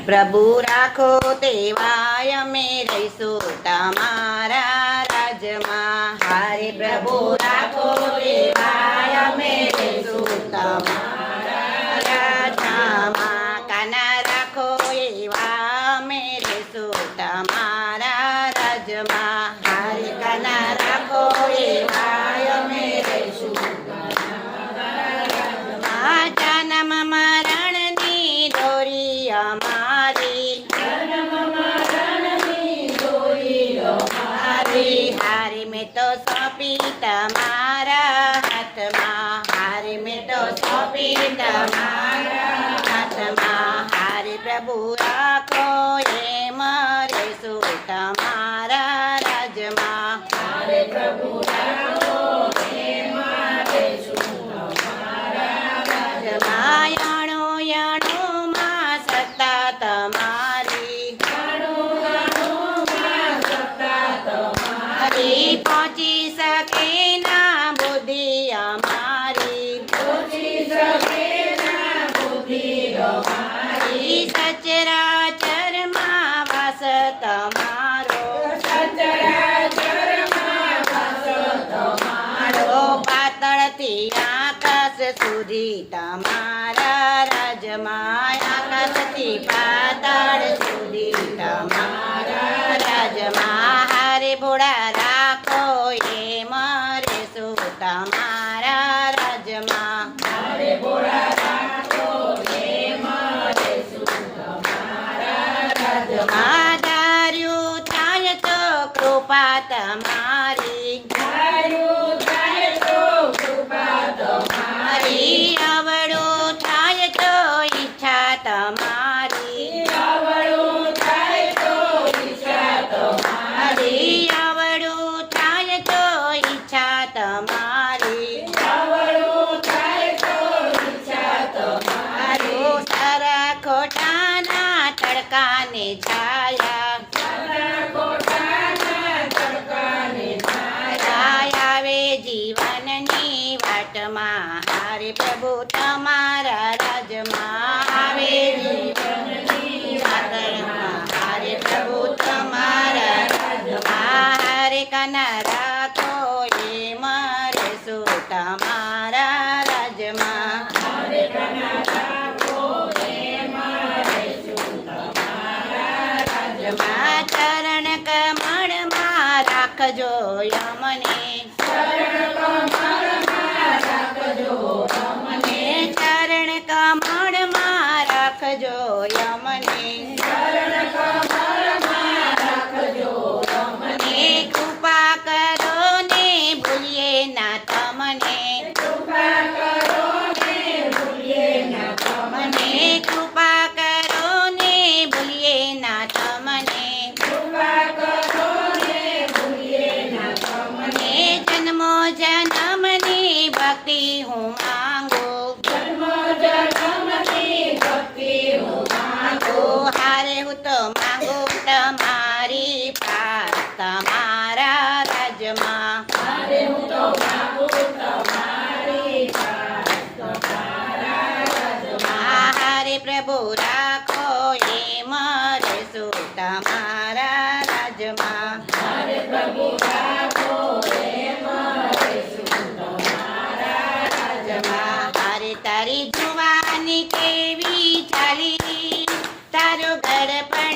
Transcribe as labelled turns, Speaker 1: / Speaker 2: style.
Speaker 1: પ્રભુ રાખો તેવા અમે રહીશું તમારા રાજમાં. હારે પ્રભુ રાખો તેવા અમે રહીશું તમારા રાજમાં. કાના રાખો એવા અમે રહીશું તમારા રાજમાં. હારે કાના રાખો એવા અમે રહીશું તમારા રાજમાં. જન્મ મરણની દોરી અમારી, જન્મ મરણની દોરી અમારી. હારે મેં તો સોંપી તમારા હાથમાં, હારે મેં તો સોંપી તમારા હાથમાં. હારે પ્રભુ રાખો એમ રહીશું તમારા રાજમાં. હારે પ્રભુ રાખો એમ રહીશું તમારા રાજમાં. યાણો યાણોમાં સત્તા તમારી, યાણોમાં સત્તા તમારી. પહોંચી શકે ના બુદ્ધિ અમારી, પહોંચી શકે ના બુદ્ધિ અમારી. સચરાચરમાં વાસ તમારો, સચરાચરમાં વાસ તમારો. પાતળથી આકાશ સુધી તમારા રાજમાં, આકાશથી પાતાળ સુધી તમારા રાજમાં. હારે ભોળા રાખો એમ રહીશું તમારા રાજમાં. હારે ભોળા રાખો એમ રહીશું તમારા રાજમાં. ધાર્યું થાય તો કૃપા તમારી, ધાર્યું થાય તો કૃપા તમારી. અવળું થાય તો ઈચ્છા તમારી, અવળું થાય તો ઈચ્છા તમારી. અવળું થાય તો ઈચ્છા તમારી, અવળું થાય તો ઈચ્છા તમારી. સારા ખોટાના તડકાને છાયા, સારા ખોટાના તડકાને છાયા. આવે જીવનની વાટમાં, હારે પ્રભુ તમારા રાજમાં. આવે જીવનની વાટમાં, હારે પ્રભુ તમારા રાજમાં. હારે કાના રાખો એમ રહીશું તમારા રાજમાં. હારે કાના રાખો એમ રહીશું તમારા રાજમાં. ચરણ કમળમાં રાખજો અમને, ચરણ કમળમાં રાખજો અમને. ચરણ કમળમાં રાખજો અમને, ચરણ કમળમાં રાખજો અમને. કૃપા કરો ને ભૂલીએ ના તમને, કૃપા કરો ને ભૂલીએ ના તમને. કૃપા કરો ને ભૂલીએ ના તમને, કૃપા કરો ને ભૂલીએ ના તમને. જન્મો જન્મની ભક્તિ હું માંગુ, જન્મો જન્મની ભક્તિ હું માંગુ. હારે હું તો માંગુ તમારી પાસ તમારા રાજમાં. હારે હું તો માંગુ તમારી પાસ તમારા રાજમાં. હારે પ્રભુ રાખો એમ રહીશું તમારા રાજમાં. હારે પ્રભુ રાખો એમ રહીશું તમારા રાજમાં. હારે તારી જુવાની કેવી ચાલી, તારું ગળપણ